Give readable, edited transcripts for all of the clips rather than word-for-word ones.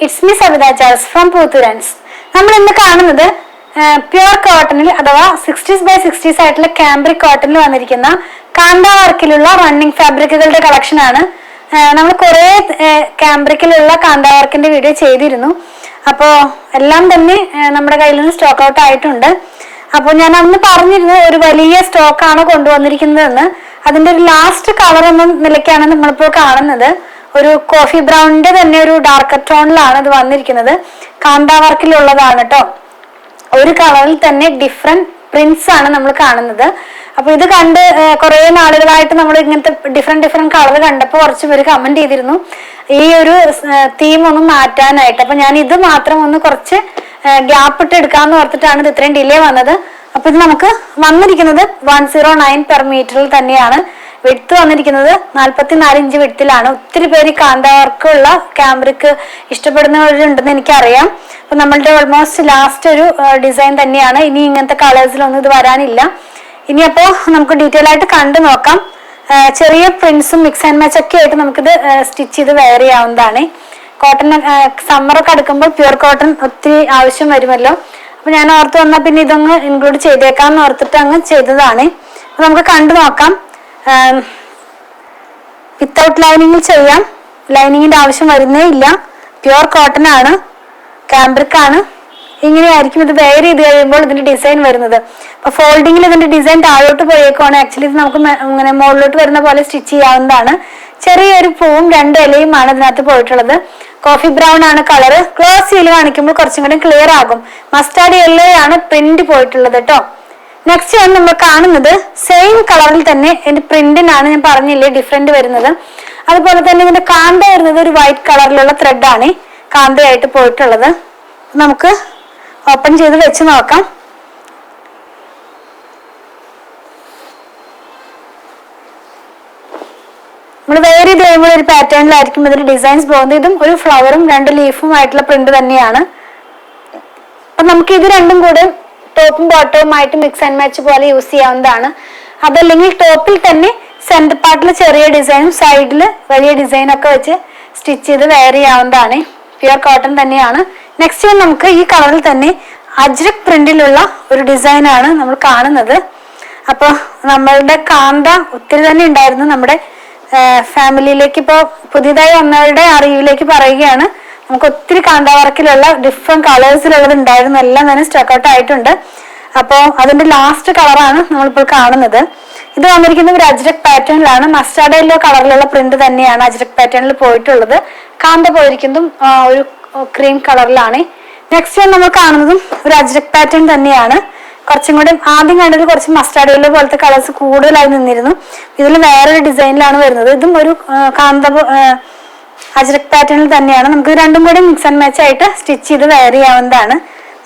It's me Savitha Charles from പൂത്തുരാൻസ്. നമ്മൾ ഇന്ന് കാണുന്നത് പ്യുവർ കോട്ടണിൽ അഥവാ 60s ആയിട്ടുള്ള കാംബ്രിക് കോട്ടണിൽ വന്നിരിക്കുന്ന കാന്ത വർക്കിലുള്ള റണ്ണിങ് ഫാബ്രിക്കുകളുടെ കളക്ഷൻ ആണ്. നമ്മൾ കുറെ കാംബ്രിക്കിലുള്ള കാന്ത വർക്കിന്റെ വീഡിയോ ചെയ്തിരുന്നു. അപ്പോൾ എല്ലാം തന്നെ നമ്മുടെ കയ്യിൽ നിന്ന് സ്റ്റോക്ക് ഔട്ട് ആയിട്ടുണ്ട്. അപ്പോൾ ഞാൻ അന്ന് പറഞ്ഞിരുന്നു ഒരു വലിയ സ്റ്റോക്കാണ് കൊണ്ടുവന്നിരിക്കുന്നതെന്ന്. അതിന്റെ ഒരു ലാസ്റ്റ് കളർ എന്ന നിലയ്ക്കാണ് നമ്മളിപ്പോൾ കാണുന്നത്. ഒരു കോഫി ബ്രൗണിന്റെ തന്നെ ഒരു ഡാർക്കർ ടോണിലാണ് ഇത് വന്നിരിക്കുന്നത്. കാന്ത വർക്കിലുള്ളതാണ് കേട്ടോ. ഒരു കളറിൽ തന്നെ ഡിഫറെന്റ് പ്രിന്റ്സ് ആണ് നമ്മൾ കാണുന്നത്. അപ്പൊ ഇത് കണ്ട് കുറെ നാളുകളായിട്ട് നമ്മൾ ഇങ്ങനത്തെ ഡിഫറെന്റ് കളർ കണ്ടപ്പോൾ കുറച്ച് പേര് കമന്റ് ചെയ്തിരുന്നു ഈ ഒരു തീം ഒന്ന് മാറ്റാനായിട്ട്. അപ്പൊ ഞാൻ ഇത് മാത്രം ഒന്ന് കുറച്ച് ഗ്യാപ്പ് ഇട്ട് എടുക്കാന്ന് ഓർത്തിട്ടാണ് ഇത് ഇത്രയും ഡിലേ വന്നത്. അപ്പൊ ഇത് നമുക്ക് വന്നിരിക്കുന്നത് 109 പെർ മീറ്ററിൽ തന്നെയാണ്. വിഡ്ത്ത് വന്നിരിക്കുന്നത് 44 ഇഞ്ച് വിഡ്ത്തിലാണ്. ഒത്തിരി പേര് കാന്ത വർക്കുള്ള കാംബ്രിക് ഇഷ്ടപ്പെടുന്നവരുണ്ടെന്ന് എനിക്കറിയാം. അപ്പൊ നമ്മളുടെ ഓൾമോസ്റ്റ് ലാസ്റ്റ് ഒരു ഡിസൈൻ തന്നെയാണ്. ഇനി ഇങ്ങനത്തെ കളേഴ്സിലൊന്നും ഇത് വരാനില്ല. ഇനി അപ്പോ നമുക്ക് ഡീറ്റെയിൽ ആയിട്ട് കണ്ടു നോക്കാം. ചെറിയ പ്രിന്റ്സും മിക്സ് ആൻഡ് മാച്ച് ഒക്കെ ആയിട്ട് നമുക്കിത് സ്റ്റിച്ച് ചെയ്ത് വെയർ ചെയ്യാവുന്നതാണ്. കോട്ടൺ സമ്മറൊക്കെ അടുക്കുമ്പോൾ പ്യുവർ കോട്ടൺ ഒത്തിരി ആവശ്യം വരുമല്ലോ. അപ്പൊ ഞാൻ ഓർത്ത് വന്നാൽ പിന്നെ ഇതൊന്ന് ഇൻക്ലൂഡ് ചെയ്തേക്കാന്ന് ഓർത്തിട്ട് അങ്ങ് ചെയ്തതാണ്. അപ്പൊ നമുക്ക് കണ്ടു നോക്കാം. വിത്തൗട്ട് ലൈനിങ്ങിൽ ചെയ്യാം. ലൈനിങ്ങിന്റെ ആവശ്യം വരുന്നേ ഇല്ല. പ്യുവർ കോട്ടൺ ആണ്, കാംബ്രിക് ആണ്. ഇങ്ങനെയായിരിക്കും ഇത് വെയർ ചെയ്ത് കഴിയുമ്പോൾ ഇതിന്റെ ഡിസൈൻ വരുന്നത്. അപ്പൊ ഫോൾഡിങ്ങിൽ ഇതിന്റെ ഡിസൈൻ താഴോട്ട് പോയേക്കുവാണ്. ആക്ച്വലി ഇത് നമുക്ക് ഇങ്ങനെ മുകളിലോട്ട് വരുന്ന പോലെ സ്റ്റിച്ച് ചെയ്യാവുന്നതാണ്. ചെറിയൊരു പൂവും 2 ഇലയുമാണ് ഇതിനകത്ത് പോയിട്ടുള്ളത്. കോഫി ബ്രൗൺ ആണ് കളർ. ക്ലോസ് ചെയ്ത് കാണിക്കുമ്പോൾ കുറച്ചും കൂടി ക്ലിയർ ആകും. മസ്റ്റാർഡ് യെല്ലോ ആണ് പ്രിന്റ് പോയിട്ടുള്ളത് കേട്ടോ. നെക്സ്റ്റ് ആണ് നമ്മൾ കാണുന്നത് സെയിം കളറിൽ തന്നെ ഇതിന്റെ പ്രിന്റിനാണ് ഞാൻ പറഞ്ഞില്ലേ ഡിഫറെന്റ് വരുന്നത്. അതുപോലെ തന്നെ ഇതിന്റെ കാന്ത വരുന്നത് ഒരു വൈറ്റ് കളറിലുള്ള ത്രെഡ് ആണ് കാന്തയായിട്ട് പോയിട്ടുള്ളത്. നമുക്ക് ഓപ്പൺ ചെയ്ത് വെച്ച് നോക്കാം. നമ്മൾ വെയർ ചെയ്ത് കഴിയുമ്പോൾ ഒരു പാറ്റേണിലായിരിക്കും ഇതിന്റെ ഡിസൈൻസ് പോകുന്നത്. ഇതും ഒരു ഫ്ലവറും 2 ലീഫും ആയിട്ടുള്ള പ്രിന്റ് തന്നെയാണ്. അപ്പൊ നമുക്ക് ഇത് രണ്ടും കൂടെ ടോപ്പും ബോട്ടവും ആയിട്ട് മിക്സ് ആൻഡ് മാച്ച് പോലെ യൂസ് ചെയ്യാവുന്നതാണ്. അതല്ലെങ്കിൽ ടോപ്പിൽ തന്നെ സെന്റർ പാർട്ടിൽ ചെറിയ ഡിസൈനും സൈഡിൽ വലിയ ഡിസൈനൊക്കെ വെച്ച് സ്റ്റിച്ച് ചെയ്ത് വെയർ ചെയ്യാവുന്നതാണ്. പ്യുവർ കോട്ടൺ തന്നെയാണ്. നെക്സ്റ്റ് നമുക്ക് ഈ കളറിൽ തന്നെ അജ്രക് പ്രിന്റിലുള്ള ഒരു ഡിസൈനാണ് നമ്മൾ കാണുന്നത്. അപ്പൊ നമ്മളുടെ കാന്ത ഒത്തിരി തന്നെ ഉണ്ടായിരുന്നു. നമ്മുടെ ഫാമിലിയിലേക്ക് ഇപ്പോൾ പുതിയതായി വന്നവരുടെ അറിവിലേക്ക് പറയുകയാണ്. നമുക്ക് ഒത്തിരി കാന്ത വർക്കിലുള്ള ഡിഫറെന്റ് കളേഴ്സിലുള്ളത് ഉണ്ടായിരുന്നു. എല്ലാം തന്നെ സ്റ്റോക്ക് ഔട്ട് ആയിട്ടുണ്ട്. അപ്പോൾ അതിന്റെ ലാസ്റ്റ് കളറാണ് നമ്മളിപ്പോൾ കാണുന്നത്. ഇത് വന്നിരിക്കുന്നത് ഒരു അജ്രക് പാറ്റേണിലാണ്. മസ്റ്റാർഡ് യെല്ലോ കളറിലുള്ള പ്രിന്റ് തന്നെയാണ് അജ്രക് പാറ്റേണിൽ പോയിട്ടുള്ളത്. കാന്ത പോയിരിക്കുന്നതും ഒരു ക്രീം കളറിലാണ്. നെക്സ്റ്റ് നമ്മൾ കാണുന്നതും ഒരു അജ്രക് പാറ്റേൺ തന്നെയാണ്. കുറച്ചും കൂടി ആദ്യം കണ്ടത് കുറച്ച് മസ്റ്റാർഡ് യെല്ലോ പോലത്തെ കളേഴ്സ് കൂടുതലായി നിന്നിരുന്നു. ഇതിൽ വേറൊരു ഡിസൈനിലാണ് വരുന്നത്. ഇതും ഒരു കാന്ത അജ്രക് പാറ്റേണിൽ തന്നെയാണ്. നമുക്ക് രണ്ടും കൂടി മിക്സ് ആൻഡ് മാച്ച് ആയിട്ട് സ്റ്റിച്ച് ചെയ്ത് വെയർ ചെയ്യാവുന്നതാണ്.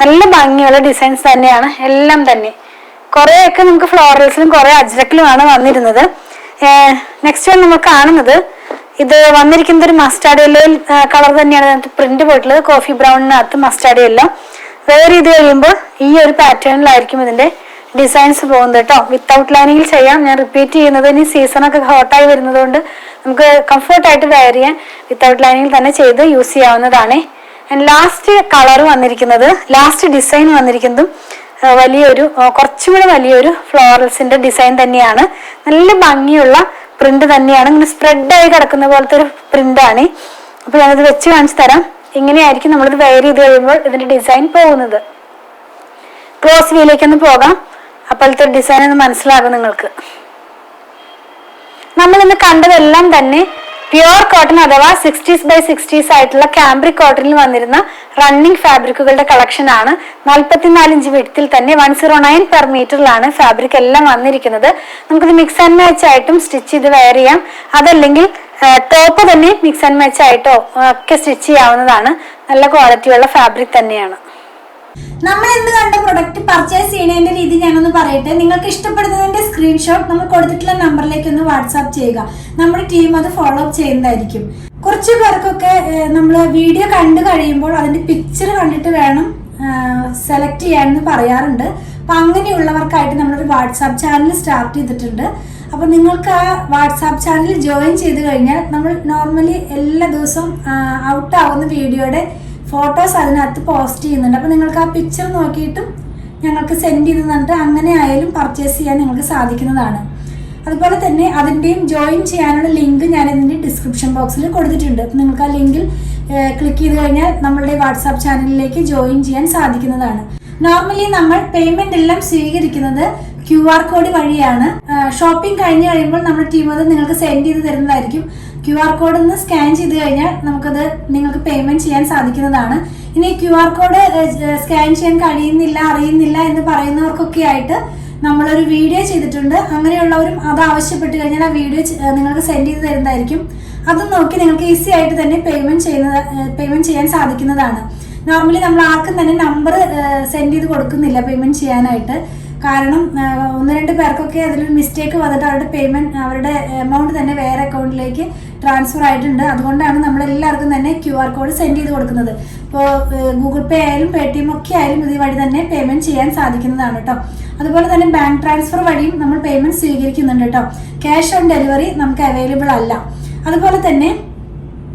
നല്ല ഭംഗിയുള്ള ഡിസൈൻസ് തന്നെയാണ് എല്ലാം തന്നെ. കുറെയൊക്കെ നമുക്ക് ഫ്ലോറൽസിലും കുറെ അജ്രക്കിലുമാണ് വന്നിരുന്നത്. നെക്സ്റ്റ് നമ്മൾ കാണുന്നത് ഇത് വന്നിരിക്കുന്നത് ഒരു മസ്റ്റാർഡ് യെല്ലോ കളർ തന്നെയാണ് അതിനകത്ത് പ്രിന്റ് പോയിട്ടുള്ളത്. കോഫി ബ്രൗണിനകത്ത് മസ്റ്റാർഡ് യെല്ലോ. വെയർ ചെയ്ത് കഴിയുമ്പോൾ ഈ ഒരു പാറ്റേണിലായിരിക്കും ഇതിന്റെ ഡിസൈൻസ് പോകുന്നത് കേട്ടോ. വിത്തൗട്ട് ലൈനിങ്ങിൽ ചെയ്യാം. ഞാൻ റിപ്പീറ്റ് ചെയ്യുന്നത് ഇനി സീസണൊക്കെ ഹോട്ടായി വരുന്നത് കൊണ്ട് നമുക്ക് കംഫർട്ടായിട്ട് വെയർ ചെയ്യാൻ വിത്തൗട്ട് ലൈനിങ്ങിൽ തന്നെ ചെയ്ത് യൂസ് ചെയ്യാവുന്നതാണ്. ലാസ്റ്റ് കളർ വന്നിരിക്കുന്നത് ലാസ്റ്റ് ഡിസൈൻ വന്നിരിക്കുന്നതും വലിയൊരു കുറച്ചും കൂടെ വലിയൊരു ഫ്ലോറൽസിന്റെ ഡിസൈൻ തന്നെയാണ്. നല്ല ഭംഗിയുള്ള പ്രിന്റ് തന്നെയാണ്. ഇങ്ങനെ സ്പ്രെഡായി കിടക്കുന്ന പോലത്തെ ഒരു പ്രിന്റ് ആണ്. അപ്പൊ ഞാനിത് വെച്ച് കാണിച്ചു തരാം. ഇങ്ങനെയായിരിക്കും നമ്മളിത് വെയർ ചെയ്ത് കഴിയുമ്പോൾ ഇതിന്റെ ഡിസൈൻ പോകുന്നത്. ക്ലോസ് വ്യൂയിലേക്കൊന്ന് പോകാം. അപ്പോഴത്തെ ഡിസൈൻ ഒന്ന് മനസ്സിലാകും നിങ്ങൾക്ക്. നമ്മൾ ഇന്ന് കണ്ടതെല്ലാം തന്നെ പ്യുവർ കോട്ടൺ അഥവാ 60s ആയിട്ടുള്ള കാംബ്രിക് കോട്ടണിൽ വന്നിരുന്ന റണ്ണിങ് ഫാബ്രിക്കുകളുടെ കളക്ഷൻ ആണ്. 44 ഇഞ്ച് വിഡ്ത്തിൽ തന്നെ 109 പെർ മീറ്ററിലാണ് ഫാബ്രിക് എല്ലാം വന്നിരിക്കുന്നത്. നമുക്കിത് മിക്സ് ആൻഡ് മാച്ച് ആയിട്ടും സ്റ്റിച്ച് ചെയ്ത് വെയർ ചെയ്യാം. അതല്ലെങ്കിൽ ടോപ്പ് തന്നെ മിക്സ് ആൻഡ് മാച്ച് ആയിട്ടോ ഒക്കെ സ്റ്റിച്ച് ചെയ്യാവുന്നതാണ്. നല്ല ക്വാളിറ്റിയുള്ള ഫാബ്രിക് തന്നെയാണ്. നമ്മൾ ഇന്ന് കണ്ട പ്രൊഡക്റ്റ് പർച്ചേസ് ചെയ്യുന്നതിന്റെ രീതി ഞാനൊന്ന് പറയട്ടെ. നിങ്ങൾക്ക് ഇഷ്ടപ്പെടുന്നതിന്റെ സ്ക്രീൻഷോട്ട് നമ്മൾ കൊടുത്തിട്ടുള്ള നമ്പറിലേക്ക് ഒന്ന് വാട്സാപ്പ് ചെയ്യുക. നമ്മുടെ ടീം അത് ഫോളോ അപ്പ് ചെയ്യുന്നതായിരിക്കും. കുറച്ച് പേർക്കൊക്കെ നമ്മൾ വീഡിയോ കണ്ടു കഴിയുമ്പോൾ അതിന്റെ പിക്ചർ കണ്ടിട്ട് വേണം സെലക്ട് ചെയ്യാനെന്ന് പറയാറുണ്ട്. അപ്പൊ അങ്ങനെയുള്ളവർക്കായിട്ട് നമ്മളൊരു വാട്സാപ്പ് ചാനൽ സ്റ്റാർട്ട് ചെയ്തിട്ടുണ്ട്. അപ്പോൾ നിങ്ങൾക്ക് ആ വാട്സാപ്പ് ചാനൽ ജോയിൻ ചെയ്ത് കഴിഞ്ഞാൽ നമ്മൾ നോർമലി എല്ലാ ദിവസവും ഔട്ട് ആവുന്ന വീഡിയോയുടെ ഫോട്ടോസ് അതിനകത്ത് പോസ്റ്റ് ചെയ്യുന്നുണ്ട്. അപ്പോൾ നിങ്ങൾക്ക് ആ പിക്ചർ നോക്കിയിട്ടും ഞങ്ങൾക്ക് സെൻഡ് ചെയ്ത് തന്നിട്ട് അങ്ങനെ ആയാലും പർച്ചേസ് ചെയ്യാൻ നിങ്ങൾക്ക് സാധിക്കുന്നതാണ്. അതുപോലെ തന്നെ അതിൻ്റെയും ജോയിൻ ചെയ്യാനുള്ള ലിങ്ക് ഞാൻ ഇതിൻ്റെ ഡിസ്ക്രിപ്ഷൻ ബോക്സിൽ കൊടുത്തിട്ടുണ്ട്. നിങ്ങൾക്ക് ആ ലിങ്കിൽ ക്ലിക്ക് ചെയ്ത് കഴിഞ്ഞാൽ നമ്മളുടെ വാട്സാപ്പ് ചാനലിലേക്ക് ജോയിൻ ചെയ്യാൻ സാധിക്കുന്നതാണ്. നോർമലി നമ്മൾ പേയ്മെന്റ് എല്ലാം സ്വീകരിക്കുന്നത് QR കോഡ് വഴിയാണ്. ഷോപ്പിംഗ് കഴിഞ്ഞ് കഴിയുമ്പോൾ നമ്മുടെ ടീം അത് നിങ്ങൾക്ക് സെൻഡ് ചെയ്ത് തരുന്നതായിരിക്കും. QR കോഡ് ഒന്ന് സ്കാൻ ചെയ്ത് കഴിഞ്ഞാൽ നമുക്കത് നിങ്ങൾക്ക് പേയ്മെന്റ് ചെയ്യാൻ സാധിക്കുന്നതാണ്. ഇനി QR കോഡ് സ്കാൻ ചെയ്യാൻ കഴിയുന്നില്ല, അറിയുന്നില്ല എന്ന് പറയുന്നവർക്കൊക്കെ ആയിട്ട് നമ്മളൊരു വീഡിയോ ചെയ്തിട്ടുണ്ട്. അങ്ങനെയുള്ളവരും അത് ആവശ്യപ്പെട്ട് കഴിഞ്ഞാൽ ആ വീഡിയോ നിങ്ങൾക്ക് സെൻഡ് ചെയ്ത് തരുന്നതായിരിക്കും. അത് നോക്കി നിങ്ങൾക്ക് ഈസി ആയിട്ട് തന്നെ പേയ്മെന്റ് ചെയ്യാൻ സാധിക്കുന്നതാണ്. നോർമലി നമ്മൾ ആർക്കും തന്നെ നമ്പർ സെൻഡ് ചെയ്ത് കൊടുക്കുന്നില്ല പേയ്മെന്റ് ചെയ്യാനായിട്ട്. കാരണം 1-2 പേർക്കൊക്കെ അതിലൊരു മിസ്റ്റേക്ക് വന്നിട്ട് അവരുടെ എമൗണ്ട് തന്നെ വേറെ അക്കൗണ്ടിലേക്ക് ട്രാൻസ്ഫർ ആയിട്ടുണ്ട്. അതുകൊണ്ടാണ് നമ്മൾ എല്ലാവർക്കും തന്നെ QR കോഡ് സെൻഡ് ചെയ്ത് കൊടുക്കുന്നത്. ഇപ്പോൾ ഗൂഗിൾ പേ ആയാലും Paytm ഒക്കെ ആയാലും ഇത് വഴി തന്നെ പേയ്മെന്റ് ചെയ്യാൻ സാധിക്കുന്നതാണ് കേട്ടോ. അതുപോലെ തന്നെ ബാങ്ക് ട്രാൻസ്ഫർ വഴിയും നമ്മൾ പേയ്മെന്റ് സ്വീകരിക്കുന്നുണ്ട് കേട്ടോ. ക്യാഷ് ഓൺ ഡെലിവറി നമുക്ക് അവൈലബിൾ അല്ല. അതുപോലെ തന്നെ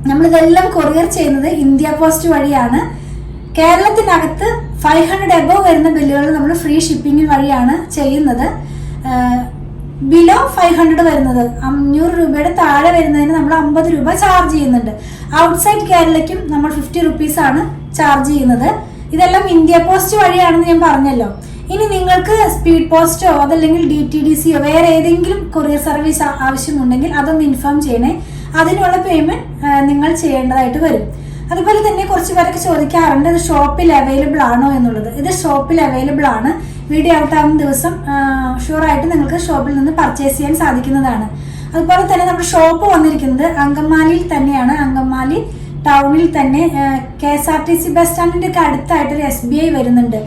നമ്മളിതെല്ലാം കൊറിയർ ചെയ്യുന്നത് ഇന്ത്യ പോസ്റ്റ് വഴിയാണ്. കേരളത്തിനകത്ത് 500 എബോവ് വരുന്ന ബില്ലുകൾ നമ്മൾ ഫ്രീ ഷിപ്പിംഗ് വഴിയാണ് ചെയ്യുന്നത്. ബിലോ 500 വരുന്നത് 500 രൂപയുടെ താഴെ വരുന്നതിന് നമ്മൾ 50 രൂപ ചാർജ് ചെയ്യുന്നുണ്ട്. ഔട്ട്സൈഡ് കേരളയ്ക്കും നമ്മൾ 50 റുപ്പീസാണ് ചാർജ് ചെയ്യുന്നത്. ഇതെല്ലാം ഇന്ത്യ പോസ്റ്റ് വഴിയാണെന്ന് ഞാൻ പറഞ്ഞല്ലോ. ഇനി നിങ്ങൾക്ക് സ്പീഡ് പോസ്റ്റോ അതല്ലെങ്കിൽ DTDCയോ വേറെ ഏതെങ്കിലും കൊറിയർ സർവീസ് ആവശ്യമുണ്ടെങ്കിൽ അതൊന്ന് ഇൻഫോം ചെയ്യണേ. അതിനുള്ള പേയ്മെന്റ് നിങ്ങൾ ചെയ്യേണ്ടതായിട്ട് വരും. അതുപോലെ തന്നെ കുറച്ച് പേരൊക്കെ ചോദിക്കാറുണ്ട് ഇത് ഷോപ്പിൽ അവൈലബിൾ ആണോ എന്നുള്ളത്. ഇത് ഷോപ്പിൽ അവൈലബിൾ ആണ്. വീഡിയോ ഔട്ട് ആവുന്ന ദിവസം ഷുവറായിട്ട് നിങ്ങൾക്ക് ഷോപ്പിൽ നിന്ന് പർച്ചേസ് ചെയ്യാൻ സാധിക്കുന്നതാണ്. അതുപോലെ തന്നെ നമ്മുടെ ഷോപ്പ് വന്നിരിക്കുന്നത് അങ്കമാലിയിൽ തന്നെയാണ്. അങ്കമാലി ടൗണിൽ തന്നെ KSRTC ബസ് സ്റ്റാൻഡിൻ്റെ ഒക്കെ അടുത്തായിട്ടൊരു SBI വരുന്നുണ്ട്.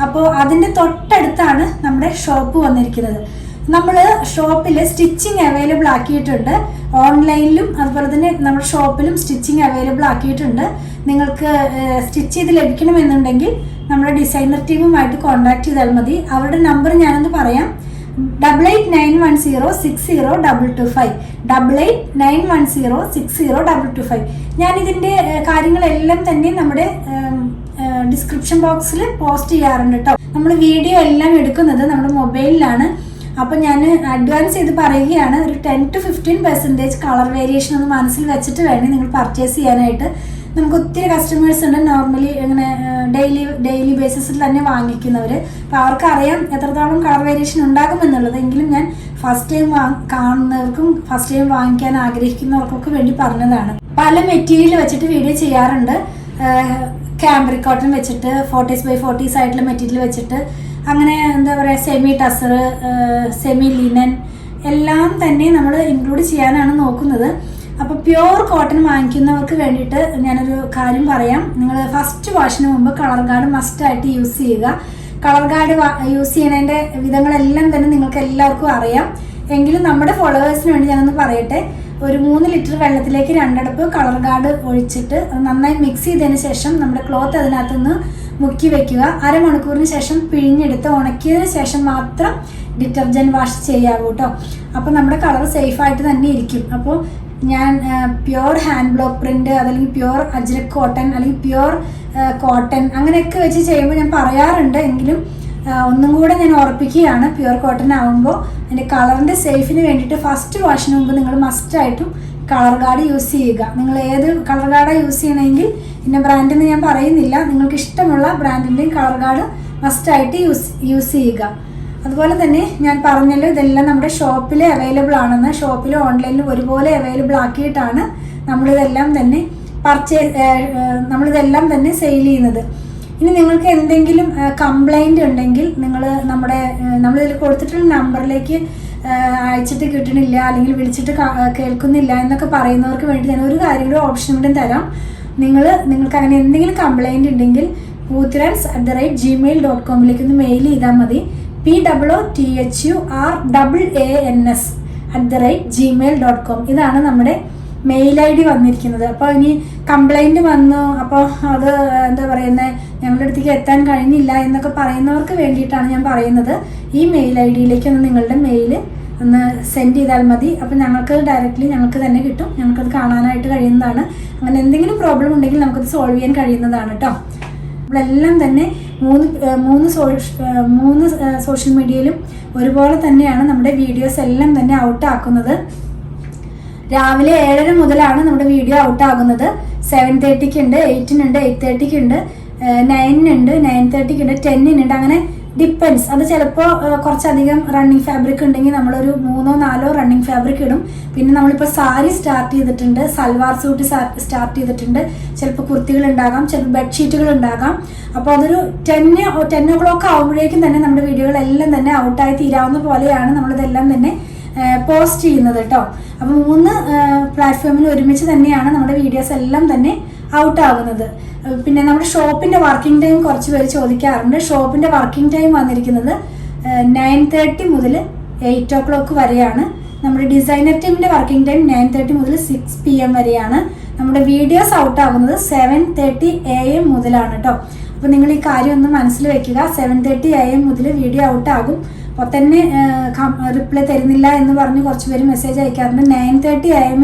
അപ്പോൾ അതിൻ്റെ തൊട്ടടുത്താണ് നമ്മുടെ ഷോപ്പ് വന്നിരിക്കുന്നത്. നമ്മൾ ഷോപ്പിൽ സ്റ്റിച്ചിങ് അവൈലബിൾ ആക്കിയിട്ടുണ്ട്. ഓൺലൈനിലും അതുപോലെ തന്നെ നമ്മുടെ ഷോപ്പിലും സ്റ്റിച്ചിങ് അവൈലബിൾ ആക്കിയിട്ടുണ്ട്. നിങ്ങൾക്ക് സ്റ്റിച്ച് ചെയ്ത് ലഭിക്കണമെന്നുണ്ടെങ്കിൽ നമ്മുടെ ഡിസൈനർ ടീമുമായിട്ട് കോൺടാക്ട് ചെയ്താൽ മതി. അവരുടെ നമ്പർ ഞാനൊന്ന് പറയാം. 8891060225 8891060225. ഞാനിതിൻ്റെ കാര്യങ്ങളെല്ലാം തന്നെ നമ്മുടെ ഡിസ്ക്രിപ്ഷൻ ബോക്സിൽ പോസ്റ്റ് ചെയ്യാറുണ്ട് കേട്ടോ. നമ്മൾ വീഡിയോ എല്ലാം എടുക്കുന്നത് നമ്മുടെ മൊബൈലിലാണ്. അപ്പം ഞാൻ അഡ്വാൻസ് ചെയ്ത് പറയുകയാണ്, ഒരു 10 to 15% കളർ വേരിയേഷൻ ഒന്ന് മനസ്സിൽ വെച്ചിട്ട് വേണം നിങ്ങൾ പർച്ചേസ് ചെയ്യാനായിട്ട്. നമുക്ക് ഒത്തിരി കസ്റ്റമേഴ്സ് ഉണ്ട് നോർമലി ഇങ്ങനെ ഡെയിലി ബേസിസിൽ തന്നെ വാങ്ങിക്കുന്നവർ. അപ്പോൾ അവർക്കറിയാം എത്രത്തോളം കളർ വേരിയേഷൻ ഉണ്ടാകുമെന്നുള്ളത്. എങ്കിലും ഞാൻ ഫസ്റ്റ് ടൈം കാണുന്നവർക്കും ഫസ്റ്റ് ടൈം വാങ്ങിക്കാൻ ആഗ്രഹിക്കുന്നവർക്കൊക്കെ വേണ്ടി പറഞ്ഞതാണ്. പല മെറ്റീരിയൽ വെച്ചിട്ട് വീഡിയോ ചെയ്യാറുണ്ട്. ക്യാമ്പ്രിക് കോട്ടൺ വെച്ചിട്ട് 40s by 40s ആയിട്ടുള്ള മെറ്റീരിയൽ വെച്ചിട്ട് അങ്ങനെ എന്താ പറയുക സെമി ടസർ, സെമി ലിനൻ എല്ലാം തന്നെ നമ്മൾ ഇൻക്ലൂഡ് ചെയ്യാനാണ് നോക്കുന്നത്. അപ്പോൾ പ്യുവർ കോട്ടൺ വാങ്ങിക്കുന്നവർക്ക് വേണ്ടിയിട്ട് ഞാനൊരു കാര്യം പറയാം. നിങ്ങൾ ഫസ്റ്റ് വാഷിന് മുമ്പ് കളർ ഗാർഡ് മസ്റ്റായിട്ട് യൂസ് ചെയ്യുക. കളർ ഗാർഡ് യൂസ് ചെയ്യുന്നതിൻ്റെ വിധങ്ങളെല്ലാം തന്നെ നിങ്ങൾക്ക് എല്ലാവർക്കും അറിയാം. എങ്കിലും നമ്മുടെ ഫോളോവേഴ്സിന് വേണ്ടി ഞാനൊന്ന് പറയട്ടെ. ഒരു 3 ലിറ്റർ വെള്ളത്തിലേക്ക് 2 അടപ്പ് കളർ ഗാർഡ് ഒഴിച്ചിട്ട് നന്നായി മിക്സ് ചെയ്തതിന് ശേഷം നമ്മുടെ ക്ലോത്ത് അതിനകത്തുനിന്ന് മുക്കി വെക്കുക. അരമണിക്കൂറിന് ശേഷം പിഴിഞ്ഞെടുത്ത് ഉണക്കിയതിന് ശേഷം മാത്രം ഡിറ്റർജൻറ്റ് വാഷ് ചെയ്യാവൂ കേട്ടോ. അപ്പോൾ നമ്മുടെ കളർ സേഫായിട്ട് തന്നെ ഇരിക്കും. അപ്പോൾ ഞാൻ പ്യുവർ ഹാൻഡ് ബ്ലോക്ക് പ്രിന്റ് അതല്ലെങ്കിൽ പ്യുവർ അജ്രക് കോട്ടൺ അല്ലെങ്കിൽ പ്യുവർ കോട്ടൺ അങ്ങനെയൊക്കെ വെച്ച് ചെയ്യുമ്പോൾ ഞാൻ പറയാറുണ്ട്. എങ്കിലും ഒന്നും കൂടെ ഞാൻ ഉറപ്പിക്കുകയാണ്, പ്യുവർ കോട്ടൺ ആകുമ്പോൾ അതിൻ്റെ കളറിൻ്റെ സേഫിന് വേണ്ടിയിട്ട് ഫസ്റ്റ് വാഷിന് മുമ്പ് നിങ്ങൾ മസ്റ്റായിട്ടും കളർ ഗാർഡ് യൂസ് ചെയ്യുക. നിങ്ങൾ ഏത് കളർ ഗാർഡാണ് യൂസ് ചെയ്യണമെങ്കിൽ ഇന്ന ബ്രാൻഡെന്ന് ഞാൻ പറയുന്നില്ല, നിങ്ങൾക്ക് ഇഷ്ടമുള്ള ബ്രാൻഡിൻ്റെയും കളർ ഗാർഡ് മസ്റ്റായിട്ട് യൂസ് ചെയ്യുക. അതുപോലെ തന്നെ ഞാൻ പറഞ്ഞല്ലോ ഇതെല്ലാം നമ്മുടെ ഷോപ്പിൽ അവൈലബിൾ ആണെന്ന്. ഷോപ്പിലും ഓൺലൈനിലും ഒരുപോലെ അവൈലബിൾ ആക്കിയിട്ടാണ് നമ്മളിതെല്ലാം തന്നെ സെയിൽ ചെയ്യുന്നത്. ഇനി നിങ്ങൾക്ക് എന്തെങ്കിലും കംപ്ലൈൻറ്റ് ഉണ്ടെങ്കിൽ നമ്മളിതിൽ കൊടുത്തിട്ടുള്ള നമ്പറിലേക്ക് അയച്ചിട്ട് കിട്ടണില്ല അല്ലെങ്കിൽ വിളിച്ചിട്ട് കേൾക്കുന്നില്ല എന്നൊക്കെ പറയുന്നവർക്ക് വേണ്ടി ഞാൻ ഒരു കാര്യം കൂടെ ഓപ്ഷൻ കൂടെ തരാം. നിങ്ങൾക്ക് അങ്ങനെ എന്തെങ്കിലും കംപ്ലൈൻറ്റ് ഉണ്ടെങ്കിൽ poothirans@gmail.com ഒന്ന് മെയിൽ ചെയ്താൽ മതി. POOTHURANS@gmail.com ഇതാണ് നമ്മുടെ മെയിൽ ID വന്നിരിക്കുന്നത്. അപ്പോൾ ഇനി കംപ്ലൈൻറ്റ് വന്നു, അപ്പോൾ അത് എന്താ പറയുന്നത് ഞങ്ങളുടെ അടുത്തേക്ക് എത്താൻ കഴിഞ്ഞില്ല എന്നൊക്കെ പറയുന്നവർക്ക് വേണ്ടിയിട്ടാണ് ഞാൻ പറയുന്നത്. ഈ മെയിൽ ID യിലേക്ക് ഒന്ന് നിങ്ങളുടെ മെയിൽ ഒന്ന് സെൻഡ് ചെയ്താൽ മതി. അപ്പോൾ ഞങ്ങൾക്ക് ഡയറക്റ്റ്ലി ഞങ്ങൾക്ക് തന്നെ കിട്ടും, ഞങ്ങൾക്കത് കാണാനായിട്ട് കഴിയുന്നതാണ്. അങ്ങനെ എന്തെങ്കിലും പ്രോബ്ലം ഉണ്ടെങ്കിൽ നമുക്കത് സോൾവ് ചെയ്യാൻ കഴിയുന്നതാണ് കേട്ടോ. നമ്മളെല്ലാം തന്നെ മൂന്ന് സോഷ്യൽ മീഡിയയിലും ഒരുപോലെ തന്നെയാണ് നമ്മുടെ വീഡിയോസ് എല്ലാം തന്നെ ഔട്ടാക്കുന്നത്. രാവിലെ 7:30 മുതലാണ് നമ്മുടെ വീഡിയോ ഔട്ടാകുന്നത്. 7:30 ഉണ്ട്, 8 8:30 ഉണ്ട്, 9 9:30 10 അങ്ങനെ ഡിപ്പെൻസ്. അത് ചിലപ്പോൾ കുറച്ചധികം റണ്ണിങ് ഫാബ്രിക് ഉണ്ടെങ്കിൽ നമ്മളൊരു 3 4 റണ്ണിങ് ഫാബ്രിക് ഇടും. പിന്നെ നമ്മളിപ്പോൾ സാരി സ്റ്റാർട്ട് ചെയ്തിട്ടുണ്ട്, സൽവാർ സൂട്ട് സ്റ്റാർട്ട് ചെയ്തിട്ടുണ്ട്, ചിലപ്പോൾ കുർത്തികൾ ഉണ്ടാകാം, ചിലപ്പോൾ ബെഡ്ഷീറ്റുകൾ ഉണ്ടാകാം. അപ്പോൾ അതൊരു 10 o'clock ആകുമ്പോഴേക്കും തന്നെ നമ്മുടെ വീഡിയോകളെല്ലാം തന്നെ ഔട്ടായി തീരാവുന്ന പോലെയാണ് നമ്മളിതെല്ലാം തന്നെ പോസ്റ്റ് ചെയ്യുന്നത് കേട്ടോ. അപ്പോൾ 3 പ്ലാറ്റ്ഫോമിൽ ഒരുമിച്ച് തന്നെയാണ് നമ്മുടെ വീഡിയോസ് എല്ലാം തന്നെ ഔട്ട് ആകുന്നത്. പിന്നെ നമ്മുടെ ഷോപ്പിൻ്റെ വർക്കിംഗ് ടൈം കുറച്ച് പേര് ചോദിക്കാറുണ്ട്. ഷോപ്പിൻ്റെ വർക്കിംഗ് ടൈം വന്നിരിക്കുന്നത് 9:30 മുതൽ 8 o'clock വരെയാണ്. നമ്മുടെ ഡിസൈനർ ടീമിൻ്റെ വർക്കിംഗ് ടൈം 9:30 മുതൽ 6 PM വരെയാണ്. നമ്മുടെ വീഡിയോസ് ഔട്ട് ആകുന്നത് 7:30 AM മുതലാണ് കേട്ടോ. അപ്പോൾ നിങ്ങൾ ഈ കാര്യം ഒന്ന് മനസ്സിൽ വെക്കുക. 7:30 AM മുതൽ വീഡിയോ ഔട്ട് ആകും. അപ്പോൾ തന്നെ റിപ്ലൈ തരുന്നില്ല എന്ന് പറഞ്ഞ് കുറച്ച് പേര് മെസ്സേജ് അയക്കാറുണ്ട്. 9:30 AM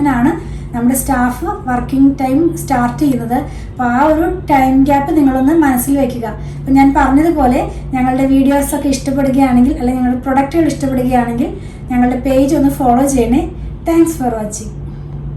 നമ്മുടെ സ്റ്റാഫ് വർക്കിംഗ് ടൈം സ്റ്റാർട്ട് ചെയ്യുന്നത്. അപ്പോൾ ആ ഒരു ടൈം ഗ്യാപ്പ് നിങ്ങളൊന്ന് മനസ്സിൽ വെക്കുക. അപ്പോൾ ഞാൻ പറഞ്ഞതുപോലെ ഞങ്ങളുടെ വീഡിയോസൊക്കെ ഇഷ്ടപ്പെടുകയാണെങ്കിൽ അല്ലെങ്കിൽ ഞങ്ങളുടെ പ്രൊഡക്റ്റുകൾ ഇഷ്ടപ്പെടുകയാണെങ്കിൽ ഞങ്ങളുടെ പേജ് ഒന്ന് ഫോളോ ചെയ്യണേ. Thanks for watching.